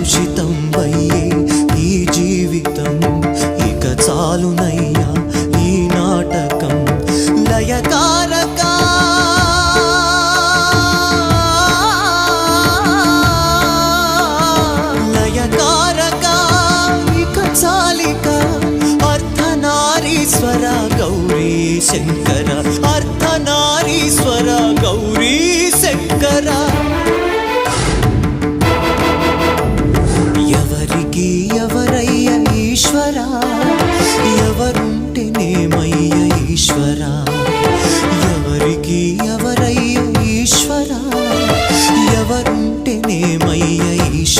కలుషితం అయ్యే ఈ జీవితం ఇక చాలునయ్యా ఈ నాటకం లయకారక లయకారక ఇక చాలిక అర్ధనారీశ్వర గౌరీ శంకర